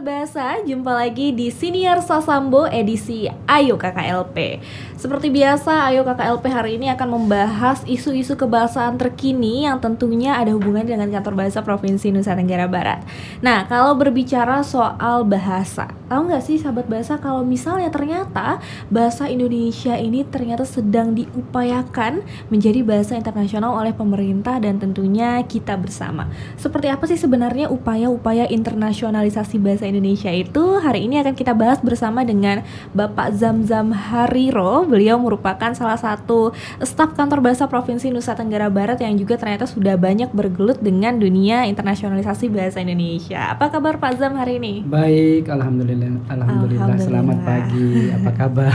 Sobat Bahasa, jumpa lagi di Siniar Sasambo edisi Ayo KKLP. Seperti biasa, Ayo KKLP hari ini akan membahas isu-isu kebahasaan terkini yang tentunya ada hubungannya dengan Kantor Bahasa Provinsi Nusa Tenggara Barat. Nah, kalau berbicara soal bahasa, tahu nggak sih sahabat bahasa kalau misalnya ternyata bahasa Indonesia ini ternyata sedang diupayakan menjadi bahasa internasional oleh pemerintah dan tentunya kita bersama. Seperti apa sih sebenarnya upaya-upaya internasionalisasi bahasa Indonesia itu? Hari ini akan kita bahas bersama dengan Bapak Zamzam Hariro. Beliau merupakan salah satu staf Kantor Bahasa Provinsi Nusa Tenggara Barat yang juga ternyata sudah banyak bergelut dengan dunia internasionalisasi bahasa Indonesia. Apa kabar Pak Zam hari ini? Baik, alhamdulillah. Selamat pagi. Apa kabar?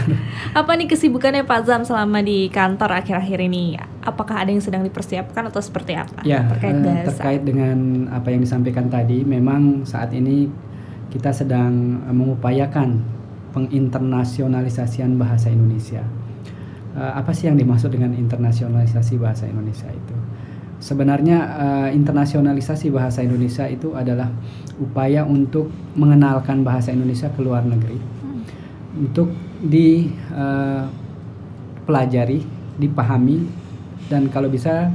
Apa nih kesibukannya Pak Zam selama di kantor akhir-akhir ini? Apakah ada yang sedang dipersiapkan atau seperti apa? Ya, terkait dengan apa yang disampaikan tadi, memang saat ini kita sedang mengupayakan penginternasionalisasian bahasa Indonesia. Apa sih yang dimaksud dengan internasionalisasi bahasa Indonesia itu? Sebenarnya internasionalisasi bahasa Indonesia itu adalah upaya untuk mengenalkan bahasa Indonesia ke luar negeri, untuk dipelajari, dipahami, dan kalau bisa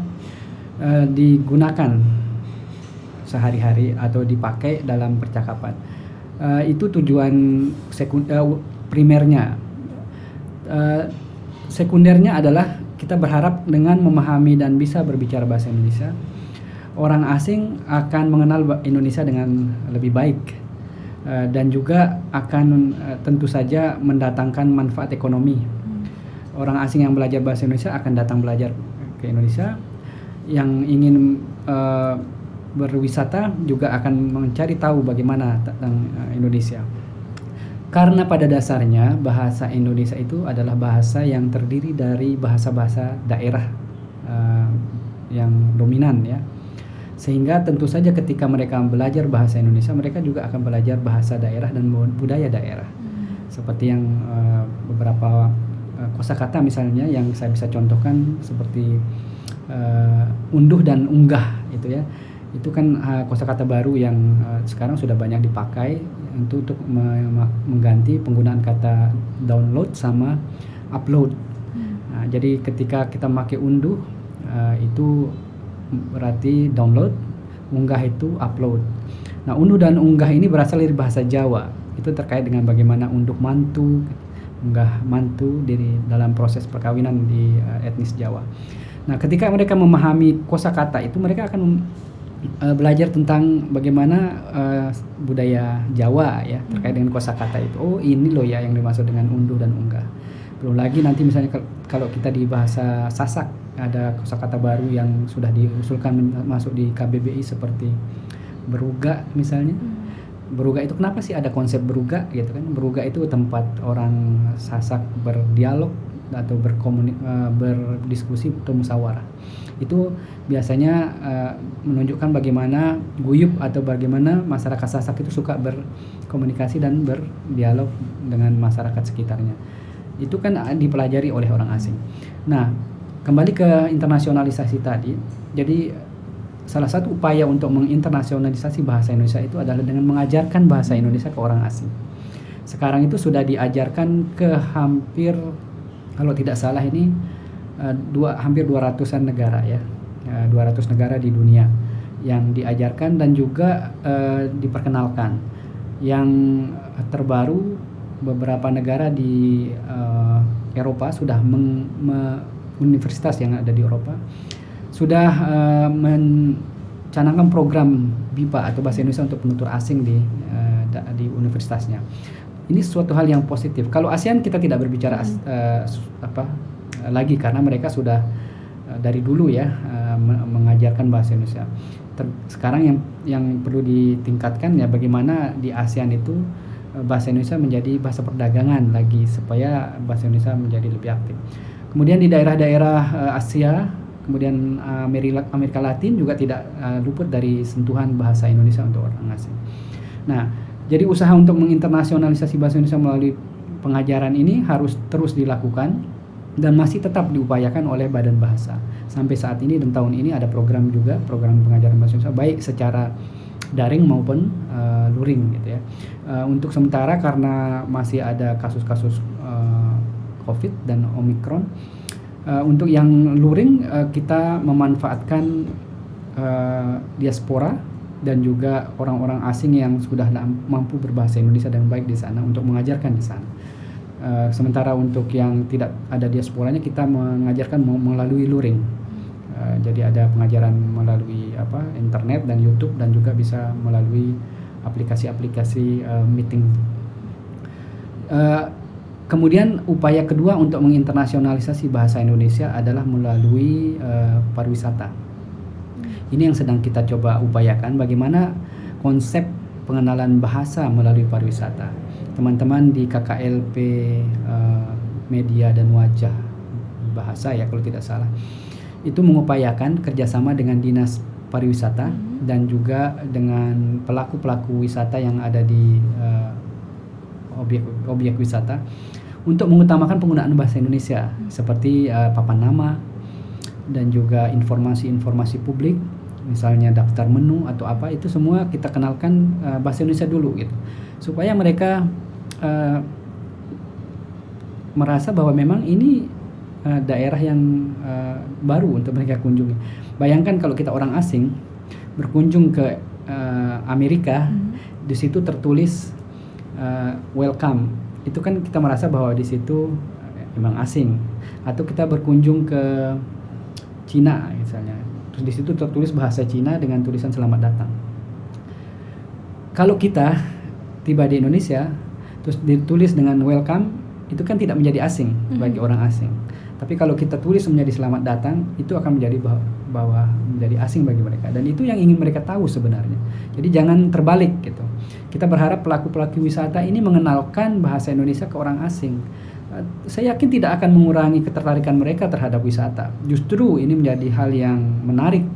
digunakan sehari-hari atau dipakai dalam percakapan. Itu tujuan primernya. Sekundernya adalah kita berharap dengan memahami dan bisa berbicara bahasa Indonesia, orang asing akan mengenal Indonesia dengan lebih baik, dan juga akan tentu saja mendatangkan manfaat ekonomi. Orang asing yang belajar bahasa Indonesia akan datang belajar ke Indonesia, yang ingin berwisata juga akan mencari tahu bagaimana tentang Indonesia. Karena pada dasarnya bahasa Indonesia itu adalah bahasa yang terdiri dari bahasa-bahasa daerah yang dominan, ya. Sehingga tentu saja ketika mereka belajar bahasa Indonesia, mereka juga akan belajar bahasa daerah dan budaya daerah. Seperti yang beberapa kosakata misalnya yang saya bisa contohkan seperti unduh dan unggah itu, ya. Itu kan kosakata baru yang sekarang sudah banyak dipakai untuk mengganti penggunaan kata download sama upload. Nah, jadi ketika kita pakai unduh itu berarti download, unggah itu upload. Nah, unduh dan unggah ini berasal dari bahasa Jawa. Itu terkait dengan bagaimana unduh mantu, unggah mantu dalam proses perkawinan di etnis Jawa. Nah, ketika mereka memahami kosakata itu, mereka akan belajar tentang bagaimana budaya Jawa, ya, terkait dengan kosakata itu. Oh, ini loh ya yang dimaksud dengan unduh dan unggah. Belum lagi nanti misalnya kalau kita di bahasa Sasak ada kosakata baru yang sudah diusulkan masuk di KBBI seperti beruga misalnya. Beruga itu kenapa sih ada konsep beruga gitu kan? Beruga itu tempat orang Sasak berdialog atau berdiskusi atau musyawarah. Itu biasanya menunjukkan bagaimana guyup atau bagaimana masyarakat Sasak itu suka berkomunikasi dan berdialog dengan masyarakat sekitarnya. Itu kan dipelajari oleh orang asing. Nah, kembali ke internasionalisasi tadi. Jadi salah satu upaya untuk menginternasionalisasi bahasa Indonesia itu adalah dengan mengajarkan bahasa Indonesia ke orang asing. Sekarang itu sudah diajarkan ke hampir, kalau tidak salah ini hampir 200-an negara, ya. 200 negara di dunia yang diajarkan dan juga diperkenalkan. Yang terbaru beberapa negara di Eropa sudah universitas yang ada di Eropa sudah mencanangkan program BIPA atau bahasa Indonesia untuk penutur asing di universitasnya. Ini suatu hal yang positif. Kalau ASEAN kita tidak berbicara lagi karena mereka sudah dari dulu, ya, mengajarkan bahasa Indonesia. Sekarang yang perlu ditingkatkan, ya, bagaimana di ASEAN itu bahasa Indonesia menjadi bahasa perdagangan lagi supaya bahasa Indonesia menjadi lebih aktif. Kemudian di daerah-daerah Asia, kemudian Amerika Latin juga tidak luput dari sentuhan bahasa Indonesia untuk orang asing. Nah, jadi usaha untuk menginternasionalisasi bahasa Indonesia melalui pengajaran ini harus terus dilakukan dan masih tetap diupayakan oleh Badan Bahasa. Sampai saat ini dan tahun ini ada program pengajaran bahasa Indonesia baik secara daring maupun luring gitu ya. Untuk sementara karena masih ada kasus-kasus COVID dan Omicron, untuk yang luring kita memanfaatkan diaspora dan juga orang-orang asing yang sudah mampu berbahasa Indonesia dengan baik di sana untuk mengajarkan di sana. Sementara untuk yang tidak ada diasporanya kita mengajarkan melalui luring. Jadi ada pengajaran melalui internet dan YouTube dan juga bisa melalui aplikasi-aplikasi meeting. Kemudian upaya kedua untuk menginternasionalisasi bahasa Indonesia adalah melalui pariwisata. Ini yang sedang kita coba upayakan, bagaimana konsep pengenalan bahasa melalui pariwisata. Teman-teman di KKLP Media dan Wajah Bahasa ya kalau tidak salah, itu mengupayakan kerjasama dengan dinas pariwisata dan juga dengan pelaku-pelaku wisata yang ada di objek wisata untuk mengutamakan penggunaan bahasa Indonesia seperti papan nama dan juga informasi-informasi publik, misalnya daftar menu atau apa, itu semua kita kenalkan bahasa Indonesia dulu gitu, supaya mereka merasa bahwa memang ini daerah yang baru untuk mereka kunjungi. Bayangkan kalau kita orang asing berkunjung ke Amerika, di situ tertulis welcome, itu kan kita merasa bahwa di situ memang asing. Atau kita berkunjung ke Cina misalnya, terus di situ tertulis bahasa Cina dengan tulisan selamat datang. Kalau kita tiba di Indonesia terus ditulis dengan welcome, itu kan tidak menjadi asing bagi orang asing. Tapi kalau kita tulis menjadi selamat datang, itu akan menjadi bahwa menjadi asing bagi mereka. Dan itu yang ingin mereka tahu sebenarnya. Jadi jangan terbalik gitu. Kita berharap pelaku-pelaku wisata ini mengenalkan bahasa Indonesia ke orang asing. Saya yakin tidak akan mengurangi ketertarikan mereka terhadap wisata. Justru ini menjadi hal yang menarik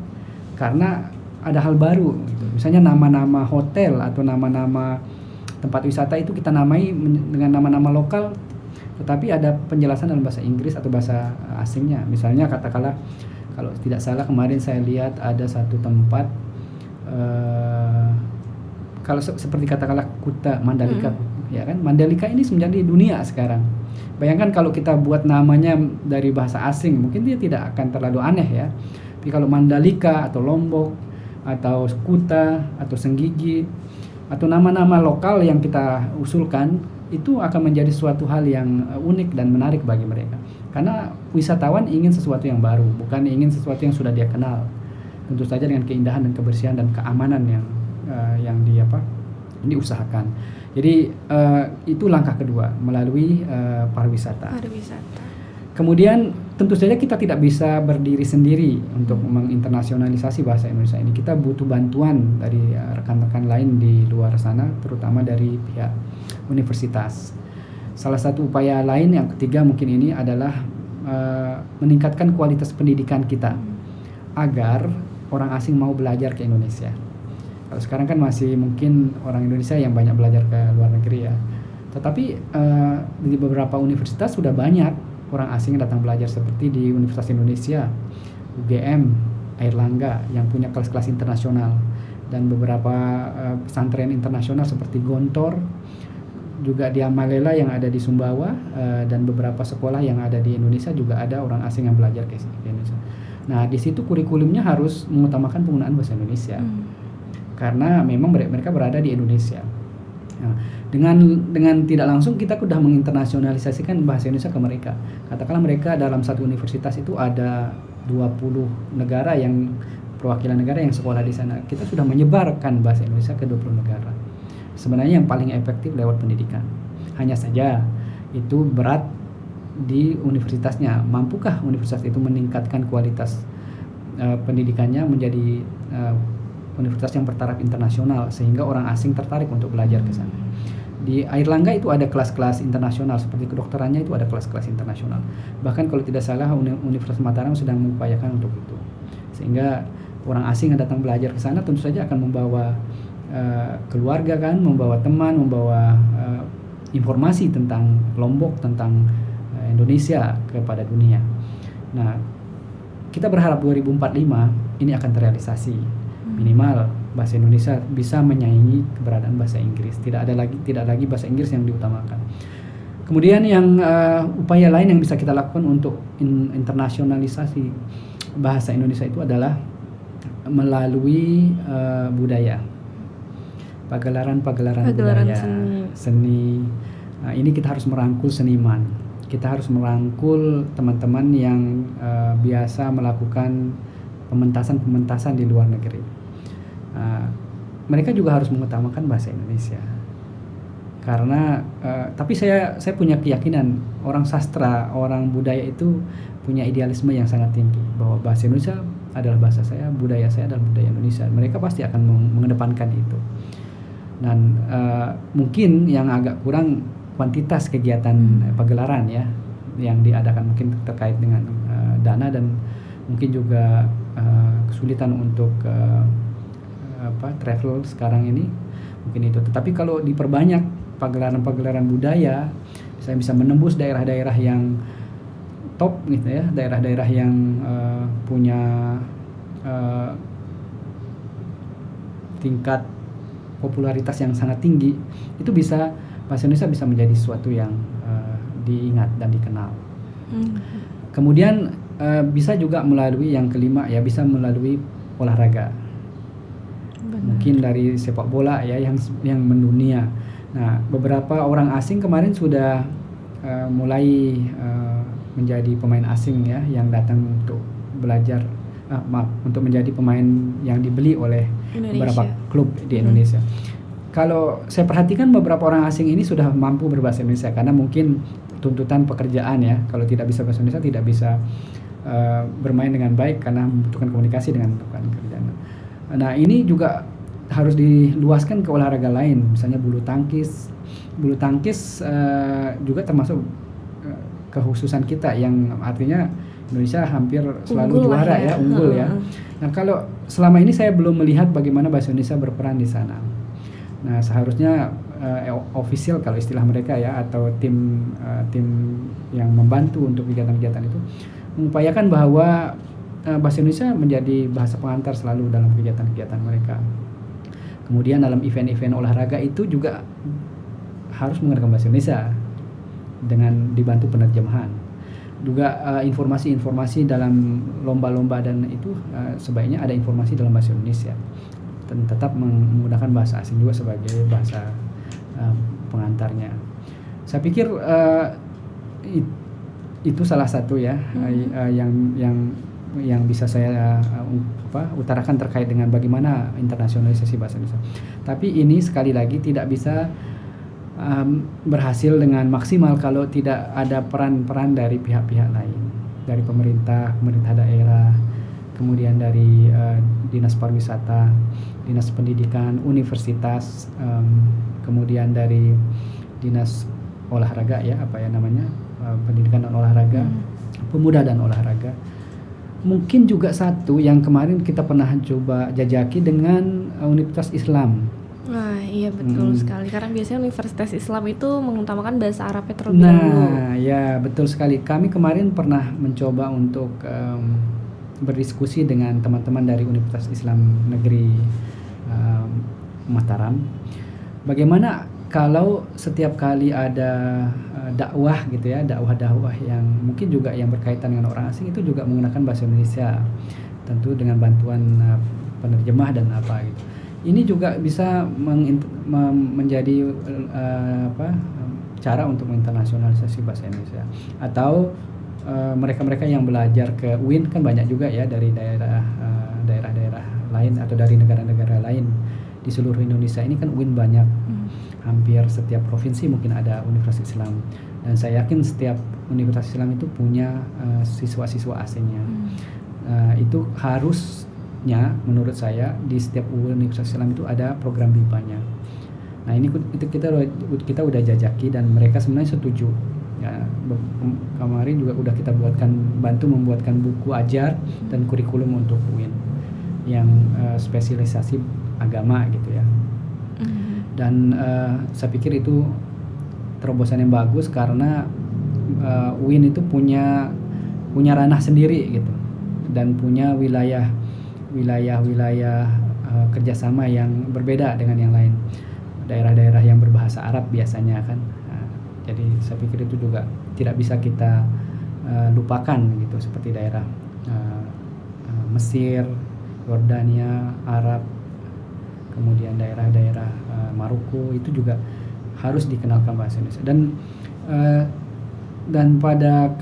karena ada hal baru gitu. Misalnya nama-nama hotel atau nama-nama tempat wisata itu kita namai dengan nama-nama lokal, tetapi ada penjelasan dalam bahasa Inggris atau bahasa asingnya. Misalnya katakanlah, kalau tidak salah kemarin saya lihat ada satu tempat kalau seperti katakanlah Kuta Mandalika, ya kan? Mandalika ini menjadi dunia sekarang. Bayangkan kalau kita buat namanya dari bahasa asing, mungkin dia tidak akan terlalu aneh ya. Tapi kalau Mandalika atau Lombok atau Kuta atau Senggigi atau nama-nama lokal yang kita usulkan, itu akan menjadi suatu hal yang unik dan menarik bagi mereka. Karena wisatawan ingin sesuatu yang baru, bukan ingin sesuatu yang sudah dia kenal. Tentu saja dengan keindahan dan kebersihan dan keamanan yang diusahakan. Jadi itu langkah kedua melalui pariwisata. Kemudian tentu saja kita tidak bisa berdiri sendiri untuk menginternasionalisasi bahasa Indonesia ini. Kita butuh bantuan dari rekan-rekan lain di luar sana, terutama dari pihak universitas. Salah satu upaya lain yang ketiga mungkin ini adalah meningkatkan kualitas pendidikan kita agar orang asing mau belajar ke Indonesia. Kalau sekarang kan masih mungkin orang Indonesia yang banyak belajar ke luar negeri ya. Tetapi di beberapa universitas sudah banyak orang asing yang datang belajar, seperti di Universitas Indonesia, UGM, Airlangga yang punya kelas-kelas internasional, dan beberapa pesantren internasional seperti Gontor, juga di Amalela yang ada di Sumbawa, dan beberapa sekolah yang ada di Indonesia juga ada orang asing yang belajar ke Indonesia. Nah, di situ kurikulumnya harus mengutamakan penggunaan bahasa Indonesia. Karena memang mereka berada di Indonesia. Nah, dengan tidak langsung kita sudah menginternasionalisasikan bahasa Indonesia ke mereka. Katakanlah mereka dalam satu universitas itu ada 20 negara yang perwakilan negara yang sekolah di sana. Kita sudah menyebarkan bahasa Indonesia ke 20 negara. Sebenarnya yang paling efektif lewat pendidikan. Hanya saja itu berat di universitasnya. Mampukah universitas itu meningkatkan kualitas pendidikannya menjadi universitas yang bertaraf internasional sehingga orang asing tertarik untuk belajar ke sana. Di Airlangga itu ada kelas-kelas internasional, seperti kedokterannya itu ada kelas-kelas internasional. Bahkan kalau tidak salah Universitas Mataram sedang mengupayakan untuk itu. Sehingga orang asing yang datang belajar ke sana tentu saja akan membawa keluarga kan, membawa teman, membawa informasi tentang Lombok, tentang Indonesia kepada dunia. Nah, kita berharap 2045 ini akan terrealisasi. Minimal bahasa Indonesia bisa menyaingi keberadaan bahasa Inggris. Tidak lagi bahasa Inggris yang diutamakan. Kemudian yang upaya lain yang bisa kita lakukan untuk internasionalisasi bahasa Indonesia itu adalah melalui budaya, pagelaran budaya, seni. Ini kita harus merangkul seniman, kita harus merangkul teman-teman yang biasa melakukan pementasan di luar negeri. Mereka juga harus mengutamakan bahasa Indonesia. Karena tapi saya punya keyakinan orang sastra, orang budaya itu punya idealisme yang sangat tinggi bahwa bahasa Indonesia adalah bahasa saya, budaya saya adalah budaya Indonesia. Mereka pasti akan mengedepankan itu. Dan mungkin yang agak kurang kuantitas kegiatan pagelaran ya yang diadakan, mungkin terkait dengan dana dan mungkin juga kesulitan untuk travel sekarang ini, mungkin itu. Tetapi kalau diperbanyak pagelaran budaya, saya bisa menembus daerah-daerah yang top gitu ya, daerah-daerah yang punya tingkat popularitas yang sangat tinggi, itu bisa bahasa Indonesia bisa menjadi sesuatu yang diingat dan dikenal. Kemudian bisa juga melalui yang kelima ya, bisa melalui olahraga. Mungkin dari sepak bola ya yang mendunia. Nah, beberapa orang asing kemarin sudah mulai menjadi pemain asing ya yang datang untuk belajar, untuk menjadi pemain yang dibeli oleh beberapa klub di Indonesia. Kalau saya perhatikan beberapa orang asing ini sudah mampu berbahasa Indonesia karena mungkin tuntutan pekerjaan ya. Kalau tidak bisa bahasa Indonesia tidak bisa bermain dengan baik karena membutuhkan komunikasi dengan rekan kerjaan. Nah, ini juga harus diluaskan ke olahraga lain, misalnya bulu tangkis. Bulu tangkis juga termasuk kekhususan kita yang artinya Indonesia hampir selalu unggul juara ya, unggul ya. Nah, kalau selama ini saya belum melihat bagaimana bahasa Indonesia berperan di sana. Nah, seharusnya official kalau istilah mereka ya, atau tim yang membantu untuk kegiatan-kegiatan itu mengupayakan bahwa bahasa Indonesia menjadi bahasa pengantar selalu dalam kegiatan-kegiatan mereka. Kemudian dalam event-event olahraga itu juga harus menggunakan bahasa Indonesia dengan dibantu penerjemahan. Juga informasi-informasi dalam lomba-lomba dan itu sebaiknya ada informasi dalam bahasa Indonesia. Dan tetap menggunakan bahasa asing juga sebagai bahasa pengantarnya. Saya pikir itu salah satu ya yang bisa saya utarakan terkait dengan bagaimana internasionalisasi bahasa Indonesia. Tapi ini sekali lagi tidak bisa berhasil dengan maksimal kalau tidak ada peran-peran dari pihak-pihak lain, dari pemerintah daerah, kemudian dari dinas pariwisata, dinas pendidikan, universitas, kemudian dari dinas olahraga ya, pendidikan dan olahraga, pemuda dan olahraga. Mungkin juga satu yang kemarin kita pernah coba jajaki dengan Universitas Islam. Nah, iya betul sekali. Karena biasanya Universitas Islam itu mengutamakan bahasa Arab terlebih dahulu. Nah, ya betul sekali. Kami kemarin pernah mencoba untuk berdiskusi dengan teman-teman dari Universitas Islam Negeri Mataram. Bagaimana kalau setiap kali ada dakwah gitu ya, dakwah yang mungkin juga yang berkaitan dengan orang asing itu juga menggunakan bahasa Indonesia, tentu dengan bantuan penerjemah dan apa gitu. Ini juga bisa menjadi cara untuk menginternasionalisasi bahasa Indonesia. Atau mereka-mereka yang belajar ke UIN kan banyak juga ya dari daerah-daerah lain atau dari negara-negara lain di seluruh Indonesia. Ini kan UIN banyak. Hampir setiap provinsi mungkin ada Universitas Islam, dan saya yakin setiap Universitas Islam itu punya siswa-siswa asingnya. Itu harusnya menurut saya di setiap Universitas Islam itu ada program BIPA-nya. Nah, ini kita udah jajaki dan mereka sebenarnya setuju. Ya, kemarin juga udah kita bantu membuatkan buku ajar dan kurikulum untuk UIN yang spesialisasi agama gitu ya. Dan saya pikir itu terobosan yang bagus karena UIN itu punya ranah sendiri gitu, dan punya wilayah kerjasama yang berbeda dengan yang lain. Daerah-daerah yang berbahasa Arab biasanya kan. Jadi saya pikir itu juga tidak bisa kita lupakan gitu, seperti daerah Mesir, Yordania, Arab, kemudian daerah-daerah Maroko, itu juga harus dikenalkan bahasa Indonesia. Dan pada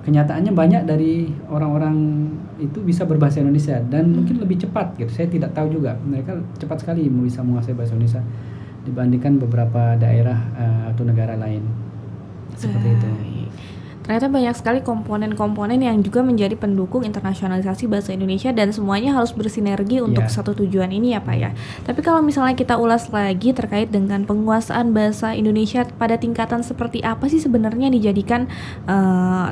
kenyataannya banyak dari orang-orang itu bisa berbahasa Indonesia dan mungkin lebih cepat gitu. Saya tidak tahu juga, mereka cepat sekali bisa menguasai bahasa Indonesia dibandingkan beberapa daerah atau negara lain. Seperti itu. Ternyata banyak sekali komponen-komponen yang juga menjadi pendukung internasionalisasi bahasa Indonesia dan semuanya harus bersinergi untuk satu tujuan ini ya Pak ya. Tapi kalau misalnya kita ulas lagi terkait dengan penguasaan bahasa Indonesia pada tingkatan seperti apa sih sebenarnya dijadikan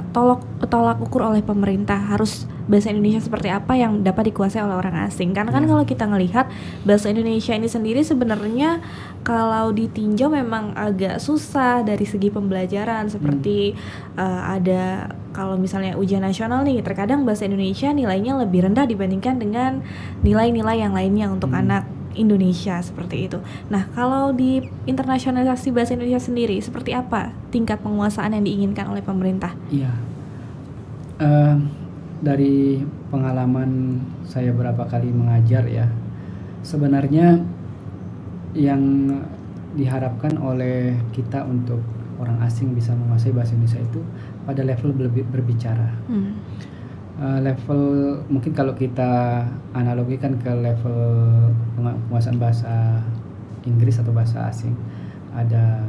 tolak ukur oleh pemerintah, harus bahasa Indonesia seperti apa yang dapat dikuasai oleh orang asing. Karena kan kalau kita ngelihat bahasa Indonesia ini sendiri sebenarnya kalau ditinjau memang agak susah dari segi pembelajaran, seperti ada kalau misalnya ujian nasional nih, terkadang bahasa Indonesia nilainya lebih rendah dibandingkan dengan nilai-nilai yang lainnya untuk anak Indonesia seperti itu. Nah, kalau di internasionalisasi bahasa Indonesia sendiri, seperti apa tingkat penguasaan yang diinginkan oleh pemerintah? Iya, dari pengalaman saya berapa kali mengajar ya, sebenarnya yang diharapkan oleh kita untuk orang asing bisa menguasai bahasa Indonesia itu pada level berbicara. Level mungkin kalau kita analogikan ke level penguasaan bahasa Inggris atau bahasa asing, ada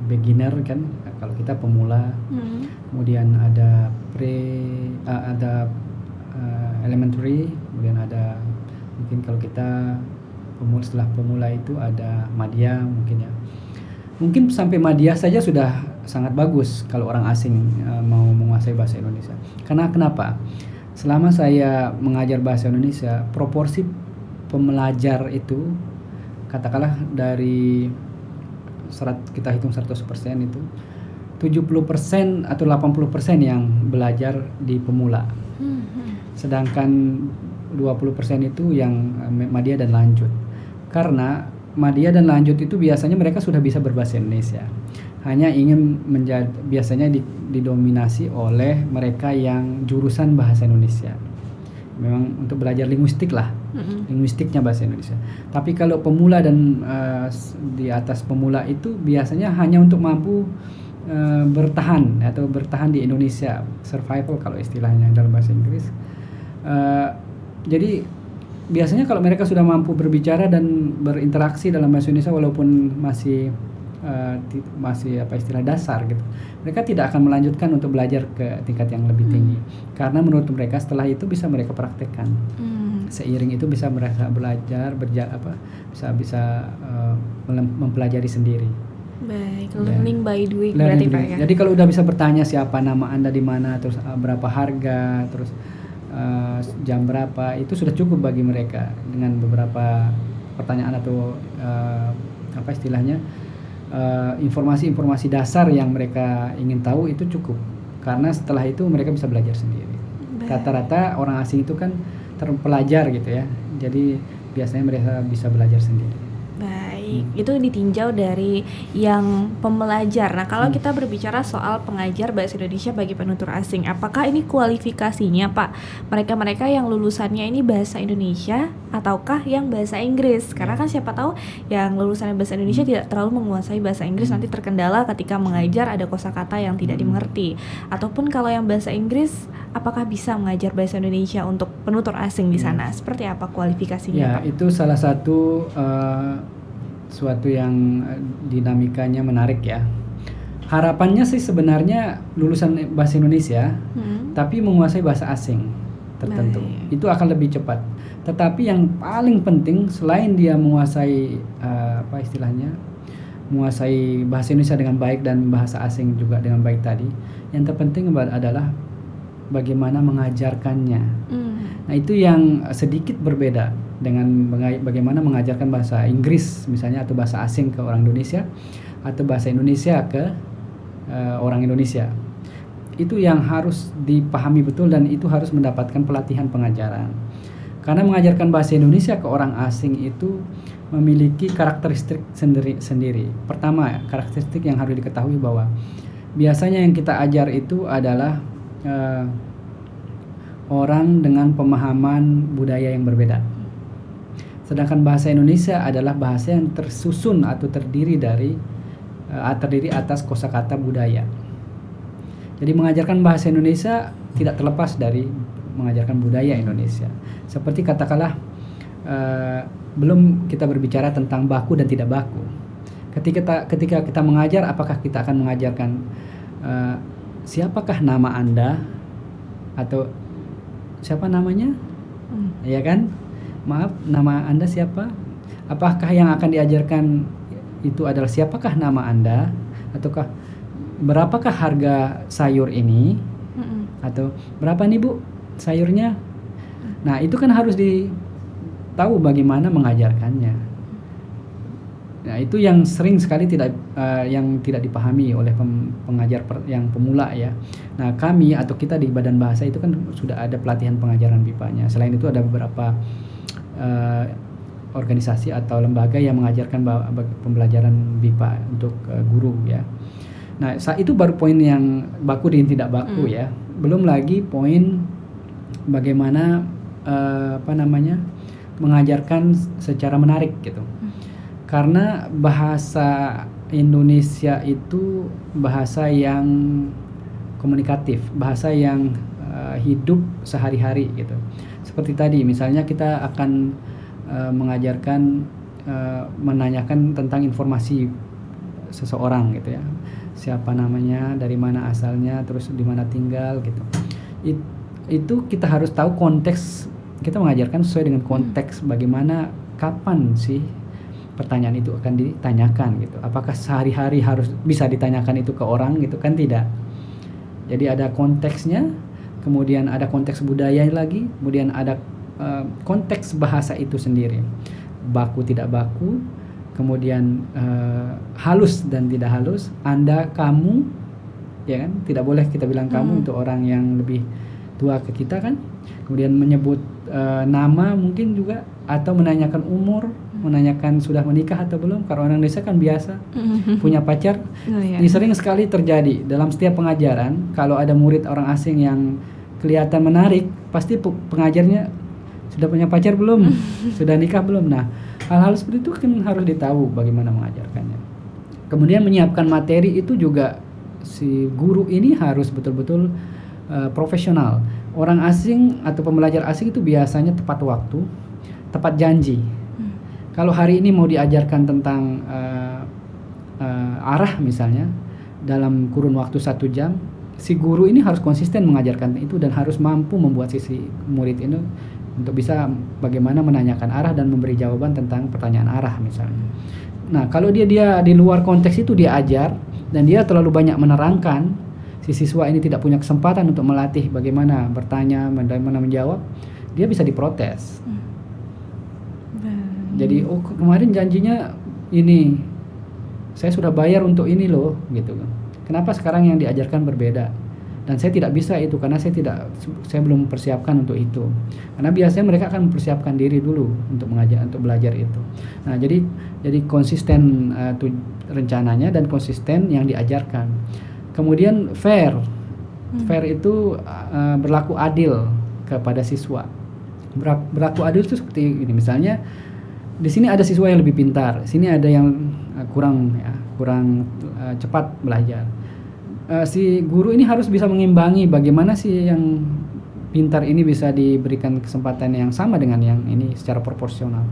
beginner kan, kalau kita pemula, kemudian ada elementary, kemudian ada mungkin kalau kita setelah pemula itu ada madya mungkin ya. Mungkin sampai madya saja sudah sangat bagus kalau orang asing mau menguasai bahasa Indonesia. Karena kenapa? Selama saya mengajar bahasa Indonesia, proporsi pembelajar itu katakanlah dari kita hitung 100% itu 70% atau 80% yang belajar di pemula. Sedangkan 20% itu yang madya dan lanjut. Karena madya dan lanjut itu biasanya mereka sudah bisa berbahasa Indonesia. Hanya ingin biasanya didominasi oleh mereka yang jurusan bahasa Indonesia. Memang untuk belajar linguistik lah, linguistiknya bahasa Indonesia. Tapi kalau pemula dan di atas pemula itu biasanya hanya untuk mampu bertahan di Indonesia, survival kalau istilahnya dalam bahasa Inggris. Jadi biasanya kalau mereka sudah mampu berbicara dan berinteraksi dalam bahasa Indonesia walaupun masih istilah dasar gitu, mereka tidak akan melanjutkan untuk belajar ke tingkat yang lebih tinggi, karena menurut mereka setelah itu bisa mereka praktekkan. Seiring itu bisa mereka belajar bisa mempelajari sendiri. Baik, learning by doing berarti Pak ya. Jadi kalau udah bisa bertanya siapa nama Anda di mana, terus berapa harga, terus jam berapa, itu sudah cukup bagi mereka. Dengan beberapa pertanyaan atau informasi-informasi dasar yang mereka ingin tahu itu cukup, karena setelah itu mereka bisa belajar sendiri. Rata-rata orang asing itu kan terpelajar gitu ya, jadi biasanya mereka bisa belajar sendiri. Baik, itu ditinjau dari yang pembelajar. Nah, kalau kita berbicara soal pengajar bahasa Indonesia bagi penutur asing, apakah ini kualifikasinya Pak? Mereka-mereka yang lulusannya ini bahasa Indonesia ataukah yang bahasa Inggris? Karena kan siapa tahu yang lulusannya bahasa Indonesia tidak terlalu menguasai bahasa Inggris, nanti terkendala ketika mengajar ada kosakata yang tidak dimengerti. Ataupun kalau yang bahasa Inggris, apakah bisa mengajar bahasa Indonesia untuk penutur asing di sana? Seperti apa kualifikasinya Pak? Itu salah satu suatu yang dinamikanya menarik ya. Harapannya sih sebenarnya lulusan bahasa Indonesia tapi menguasai bahasa asing tertentu. Itu akan lebih cepat. Tetapi yang paling penting selain dia menguasai menguasai bahasa Indonesia dengan baik dan bahasa asing juga dengan baik tadi, yang terpenting adalah bagaimana mengajarkannya. Nah, itu yang sedikit berbeda dengan bagaimana mengajarkan bahasa Inggris misalnya, atau bahasa asing ke orang Indonesia, atau bahasa Indonesia ke orang Indonesia. Itu yang harus dipahami betul, dan itu harus mendapatkan pelatihan pengajaran. Karena mengajarkan bahasa Indonesia ke orang asing itu memiliki karakteristik sendiri. Pertama, karakteristik yang harus diketahui bahwa biasanya yang kita ajar itu adalah orang dengan pemahaman budaya yang berbeda. Sedangkan bahasa Indonesia adalah bahasa yang tersusun atau terdiri atas kosakata budaya. Jadi mengajarkan bahasa Indonesia tidak terlepas dari mengajarkan budaya Indonesia. Seperti katakanlah belum kita berbicara tentang baku dan tidak baku. Ketika kita mengajar, apakah kita akan mengajarkan siapakah nama Anda atau siapa namanya? Ya kan? Maaf, nama Anda siapa? Apakah yang akan diajarkan itu adalah siapakah nama Anda, ataukah berapakah harga sayur ini, atau berapa nih Bu sayurnya? Nah, itu kan harus tahu bagaimana mengajarkannya. Nah, itu yang sering sekali yang tidak dipahami oleh pengajar yang pemula ya. Nah, kami atau kita di Badan Bahasa itu kan sudah ada pelatihan pengajaran BIPA-nya. Selain itu ada beberapa organisasi atau lembaga yang mengajarkan pembelajaran BIPA untuk guru ya. Nah, itu baru poin yang baku dan tidak baku ya. Belum lagi poin bagaimana mengajarkan secara menarik gitu. Karena bahasa Indonesia itu bahasa yang komunikatif, bahasa yang hidup sehari-hari gitu. Seperti tadi misalnya kita akan mengajarkan menanyakan tentang informasi seseorang gitu ya. Siapa namanya, dari mana asalnya, terus di mana tinggal gitu. Itu kita harus tahu konteks, kita mengajarkan sesuai dengan konteks bagaimana, kapan sih pertanyaan itu akan ditanyakan gitu. Apakah sehari-hari harus bisa ditanyakan itu ke orang gitu kan, tidak. Jadi ada konteksnya, kemudian ada konteks budaya lagi, kemudian ada konteks bahasa itu sendiri. Baku tidak baku, kemudian halus dan tidak halus, Anda, kamu, ya kan? Tidak boleh kita bilang kamu untuk orang yang lebih tua ke kita kan. Kemudian menyebut nama mungkin juga, atau menanyakan umur, menanyakan sudah menikah atau belum. Karena orang Indonesia kan biasa punya pacar. Ini sering sekali terjadi dalam setiap pengajaran. Kalau ada murid orang asing yang kelihatan menarik, pasti pengajarnya sudah punya pacar belum, sudah nikah belum. Nah, hal-hal seperti itu kan harus ditahu bagaimana mengajarkannya. Kemudian menyiapkan materi itu juga, si guru ini harus betul-betul profesional. Orang asing atau pembelajar asing itu biasanya tepat waktu, tepat janji. Kalau hari ini mau diajarkan tentang arah misalnya, dalam kurun waktu 1 jam, si guru ini harus konsisten mengajarkan itu dan harus mampu membuat si murid ini untuk bisa bagaimana menanyakan arah dan memberi jawaban tentang pertanyaan arah misalnya. Nah, kalau dia di luar konteks itu dia ajar dan dia terlalu banyak menerangkan, si siswa ini tidak punya kesempatan untuk melatih bagaimana bertanya, bagaimana menjawab, dia bisa diprotes. Jadi, oh kemarin janjinya ini, saya sudah bayar untuk ini loh, gitu. Kenapa sekarang yang diajarkan berbeda? Dan saya tidak bisa itu karena saya belum persiapkan untuk itu. Karena biasanya mereka akan mempersiapkan diri dulu untuk belajar itu. Nah, jadi konsisten rencananya dan konsisten yang diajarkan. Kemudian fair itu berlaku adil kepada siswa. Berlaku adil itu seperti ini, misalnya di sini ada siswa yang lebih pintar, sini ada yang kurang cepat belajar. Si guru ini harus bisa mengimbangi bagaimana sih yang pintar ini bisa diberikan kesempatan yang sama dengan yang ini secara proporsional.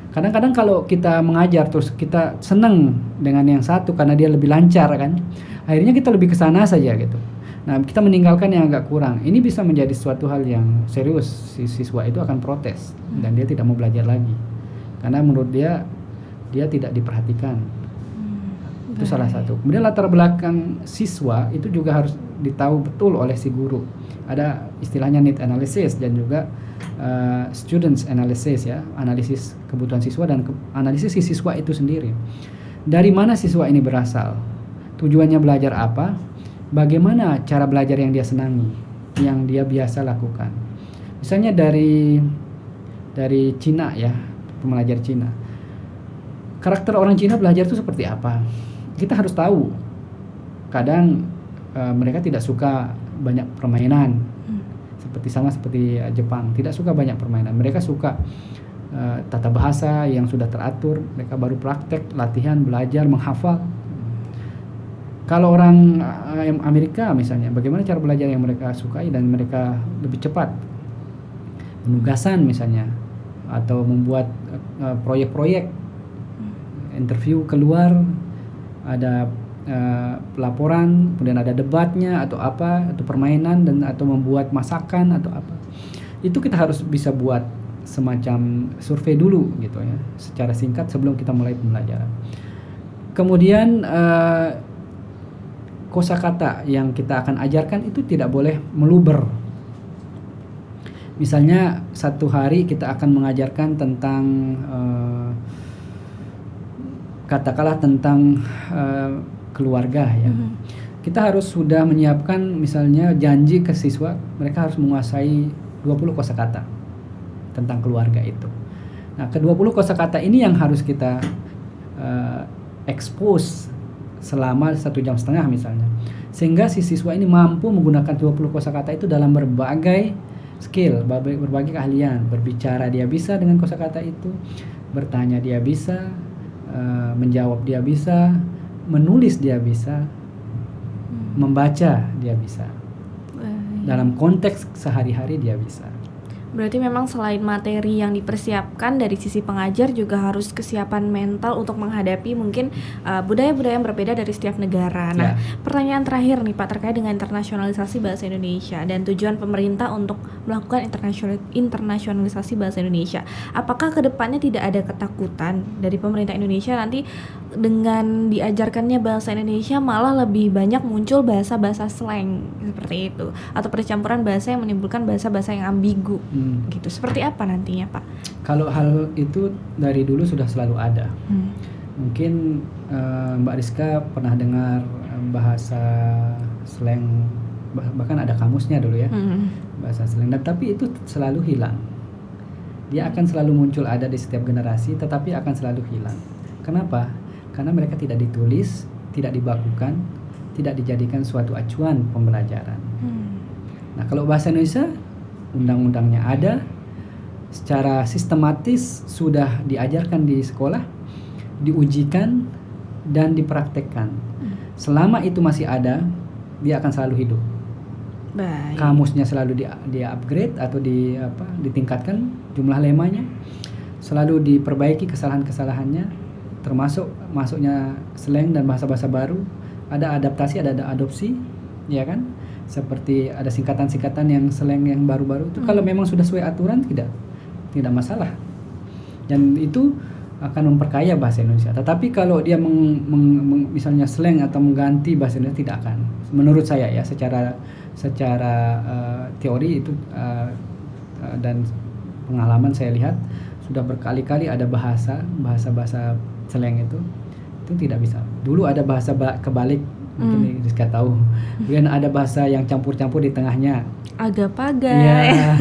Kadang-kadang kalau kita mengajar terus kita senang dengan yang satu karena dia lebih lancar kan, akhirnya kita lebih ke sana saja gitu. Nah, kita meninggalkan yang agak kurang. Ini bisa menjadi suatu hal yang serius. Si siswa itu akan protes dan dia tidak mau belajar lagi karena menurut dia tidak diperhatikan. Itu salah satu. Kemudian latar belakang siswa itu juga harus ditahu betul oleh si guru. Ada istilahnya need analysis dan juga students analysis ya, analisis kebutuhan siswa dan analisis si siswa itu sendiri. Dari mana siswa ini berasal? Tujuannya belajar apa? Bagaimana cara belajar yang dia senangi, yang dia biasa lakukan? Misalnya dari dari Cina ya, pembelajar Cina. Karakter orang Cina belajar itu seperti apa? Kita harus tahu. Kadang mereka tidak suka banyak permainan. Seperti Jepang, tidak suka banyak permainan. Mereka suka tata bahasa yang sudah teratur. Mereka baru praktek, latihan, belajar, menghafal. Kalau orang Amerika misalnya, bagaimana cara belajar yang mereka sukai dan mereka lebih cepat? Penugasan misalnya, atau membuat proyek-proyek, interview keluar, ada laporan, kemudian ada debatnya atau apa, atau permainan dan atau membuat masakan atau apa. Itu kita harus bisa buat semacam survei dulu gitu ya, secara singkat sebelum kita mulai pembelajaran. Kemudian kosakata yang kita akan ajarkan itu tidak boleh meluber. Misalnya satu hari kita akan mengajarkan tentang katakanlah tentang keluarga ya. Kita harus sudah menyiapkan misalnya janji ke siswa, mereka harus menguasai 20 kosakata tentang keluarga itu. Nah, ke-20 kosakata ini yang harus kita expose selama 1,5 jam misalnya. Sehingga si siswa ini mampu menggunakan 20 kosakata itu dalam berbagai skill, berbagai keahlian. Berbicara dia bisa dengan kosakata itu, bertanya dia bisa, menjawab dia bisa, menulis dia bisa, membaca dia bisa. Dalam konteks sehari-hari dia bisa. Berarti memang selain materi yang dipersiapkan dari sisi pengajar juga harus kesiapan mental untuk menghadapi mungkin budaya-budaya yang berbeda dari setiap negara. Nah, pertanyaan terakhir nih Pak terkait dengan internasionalisasi bahasa Indonesia dan tujuan pemerintah untuk melakukan internasionalisasi bahasa Indonesia. Apakah kedepannya tidak ada ketakutan dari pemerintah Indonesia nanti dengan diajarkannya bahasa Indonesia malah lebih banyak muncul bahasa-bahasa slang seperti itu atau percampuran bahasa yang menimbulkan bahasa-bahasa yang ambigu? Gitu. Seperti apa nantinya Pak? Kalau hal itu dari dulu sudah selalu ada. Mungkin Mbak Rizka pernah dengar bahasa slang, bahkan ada kamusnya dulu ya, bahasa slang. Tapi itu selalu hilang. Dia akan selalu muncul, ada di setiap generasi, tetapi akan selalu hilang. Kenapa? Karena mereka tidak ditulis, tidak dibakukan, tidak dijadikan suatu acuan pembelajaran. Nah, kalau bahasa Indonesia undang-undangnya ada, secara sistematis sudah diajarkan di sekolah, diujikan dan dipraktekkan. Selama itu masih ada, dia akan selalu hidup. Baik. Kamusnya selalu di upgrade atau ditingkatkan jumlah lemanya, selalu diperbaiki kesalahan-kesalahannya, termasuk masuknya slang dan bahasa-bahasa baru, ada adaptasi, ada adopsi, ya kan? Seperti ada singkatan-singkatan yang slang yang baru-baru itu kalau memang sudah sesuai aturan tidak masalah, dan itu akan memperkaya bahasa Indonesia. Tetapi kalau dia misalnya slang atau mengganti bahasa Indonesia, tidak akan, menurut saya ya, secara teori itu dan pengalaman saya lihat sudah berkali-kali ada bahasa slang itu tidak bisa. Dulu ada bahasa kebalik, mungkin Rizka tahu. Kemudian ada bahasa yang campur-campur di tengahnya. Agak-pagai. Iya.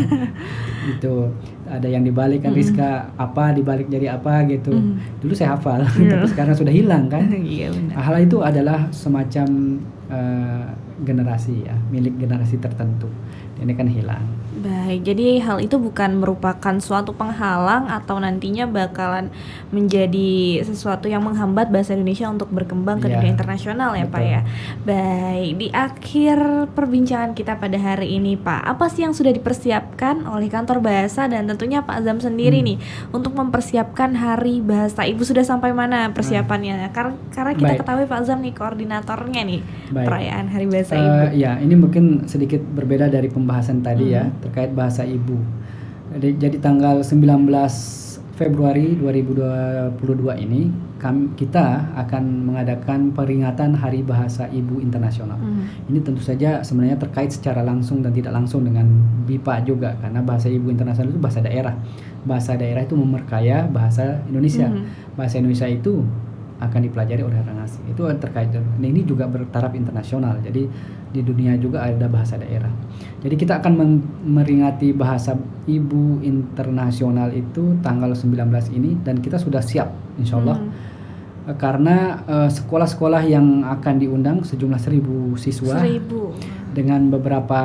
Gitu. Ada yang dibalik kan, Rizka apa dibalik jadi apa gitu. Dulu saya hafal, tapi sekarang sudah hilang kan. Iya benar. Hal itu adalah semacam generasi ya, milik generasi tertentu. Ini kan hilang. Baik, jadi hal itu bukan merupakan suatu penghalang atau nantinya bakalan menjadi sesuatu yang menghambat bahasa Indonesia untuk berkembang ke dunia internasional ya Pak ya. Baik, di akhir perbincangan kita pada hari ini Pak, apa sih yang sudah dipersiapkan oleh Kantor Bahasa dan tentunya Pak Azam sendiri nih untuk mempersiapkan Hari Bahasa Ibu, sudah sampai mana persiapannya? Karena kita ketahui Pak Azam nih koordinatornya nih perayaan Hari Bahasa Ibu. Ya, ini mungkin sedikit berbeda dari pembahasan tadi ya, terkait bahasa ibu. Jadi tanggal 19 Februari 2022 ini kita akan mengadakan peringatan Hari Bahasa Ibu Internasional. Ini tentu saja sebenarnya terkait secara langsung dan tidak langsung dengan BIPA juga, karena bahasa ibu internasional itu bahasa daerah. Bahasa daerah itu memperkaya bahasa Indonesia. Bahasa Indonesia itu akan dipelajari oleh orang asing. Itu terkait. Nah, ini juga bertaraf internasional. Jadi di dunia juga ada bahasa daerah. Jadi kita akan meringati bahasa ibu internasional itu tanggal 19 ini, dan kita sudah siap insya Allah. Karena sekolah-sekolah yang akan diundang sejumlah 1.000 siswa. 1.000. Dengan beberapa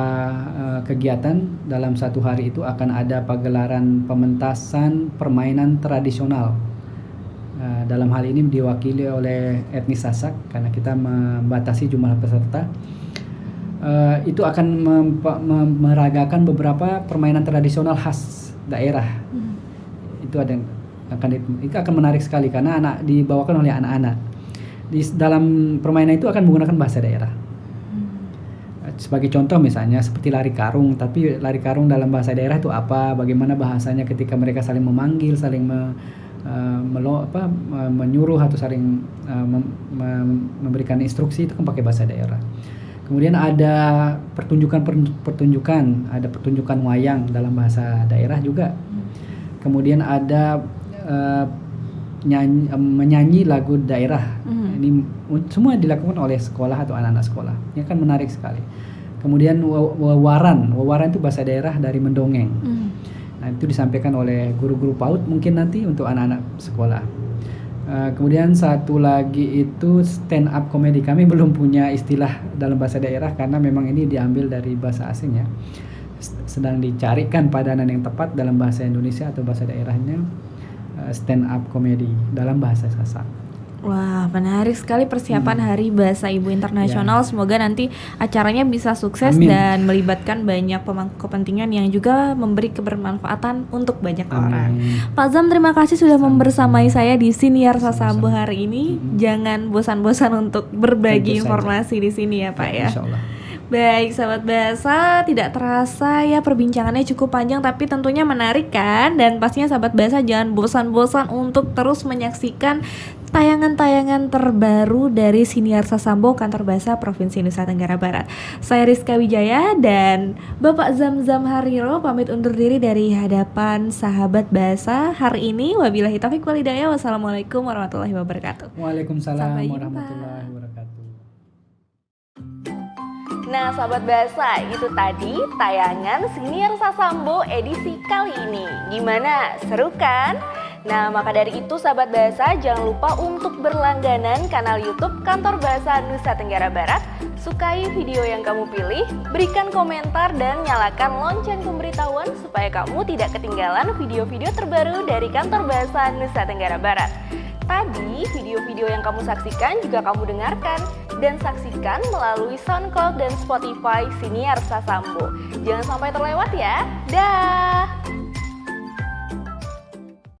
kegiatan dalam satu hari itu akan ada pagelaran pementasan permainan tradisional. Dalam hal ini diwakili oleh etnis Sasak karena kita membatasi jumlah peserta. Itu akan meragakan beberapa permainan tradisional khas daerah. Itu akan menarik sekali karena dibawakan oleh anak-anak. Di dalam permainan itu akan menggunakan bahasa daerah. Sebagai contoh misalnya seperti lari karung, tapi lari karung dalam bahasa daerah itu apa? Bagaimana bahasanya ketika mereka saling memanggil, saling menyuruh atau saling memberikan instruksi, itu kan pakai bahasa daerah. Kemudian ada pertunjukan, ada pertunjukan wayang dalam bahasa daerah juga. Kemudian ada menyanyi lagu daerah. Ini semua dilakukan oleh sekolah atau anak-anak sekolah. Ini kan menarik sekali. Kemudian wawaran itu bahasa daerah dari mendongeng. Nah, itu disampaikan oleh guru-guru PAUD mungkin nanti untuk anak-anak sekolah. Kemudian satu lagi itu stand up comedy. Kami belum punya istilah dalam bahasa daerah karena memang ini diambil dari bahasa asing ya. Sedang dicarikan padanan yang tepat dalam bahasa Indonesia atau bahasa daerahnya. Stand up comedy dalam bahasa Sasak. Wah, menarik sekali persiapan Hari Bahasa Ibu Internasional. Semoga nanti acaranya bisa sukses. Amin. Dan melibatkan banyak pemangku kepentingan yang juga memberi kebermanfaatan untuk banyak orang. Pak Zam, terima kasih sudah membersamai saya di Siniar Sasambo hari ini. Jangan bosan-bosan untuk berbagi informasi di sini ya Pak ya. Insyaallah. Baik sahabat bahasa, tidak terasa ya perbincangannya cukup panjang tapi tentunya menarik kan. Dan pastinya sahabat bahasa jangan bosan-bosan untuk terus menyaksikan tayangan-tayangan terbaru dari Siniar Sasambo Kantor Bahasa Provinsi Nusa Tenggara Barat. Saya Rizka Wijaya dan Bapak Zamzam Hariro pamit undur diri dari hadapan sahabat bahasa hari ini. Wabillahi taufiq wal hidayah. Wassalamualaikum warahmatullahi wabarakatuh. Waalaikumsalam warahmatullahi wabarakatuh. Nah sahabat bahasa, itu tadi tayangan Siniar Sasambo edisi kali ini. Gimana? Seru kan? Nah maka dari itu sahabat bahasa jangan lupa untuk berlangganan kanal YouTube Kantor Bahasa Nusa Tenggara Barat. Sukai video yang kamu pilih, berikan komentar dan nyalakan lonceng pemberitahuan supaya kamu tidak ketinggalan video-video terbaru dari Kantor Bahasa Nusa Tenggara Barat. Tadi video-video yang kamu saksikan juga kamu dengarkan dan saksikan melalui SoundCloud dan Spotify Siniar Sasambo. Jangan sampai terlewat ya. Dah.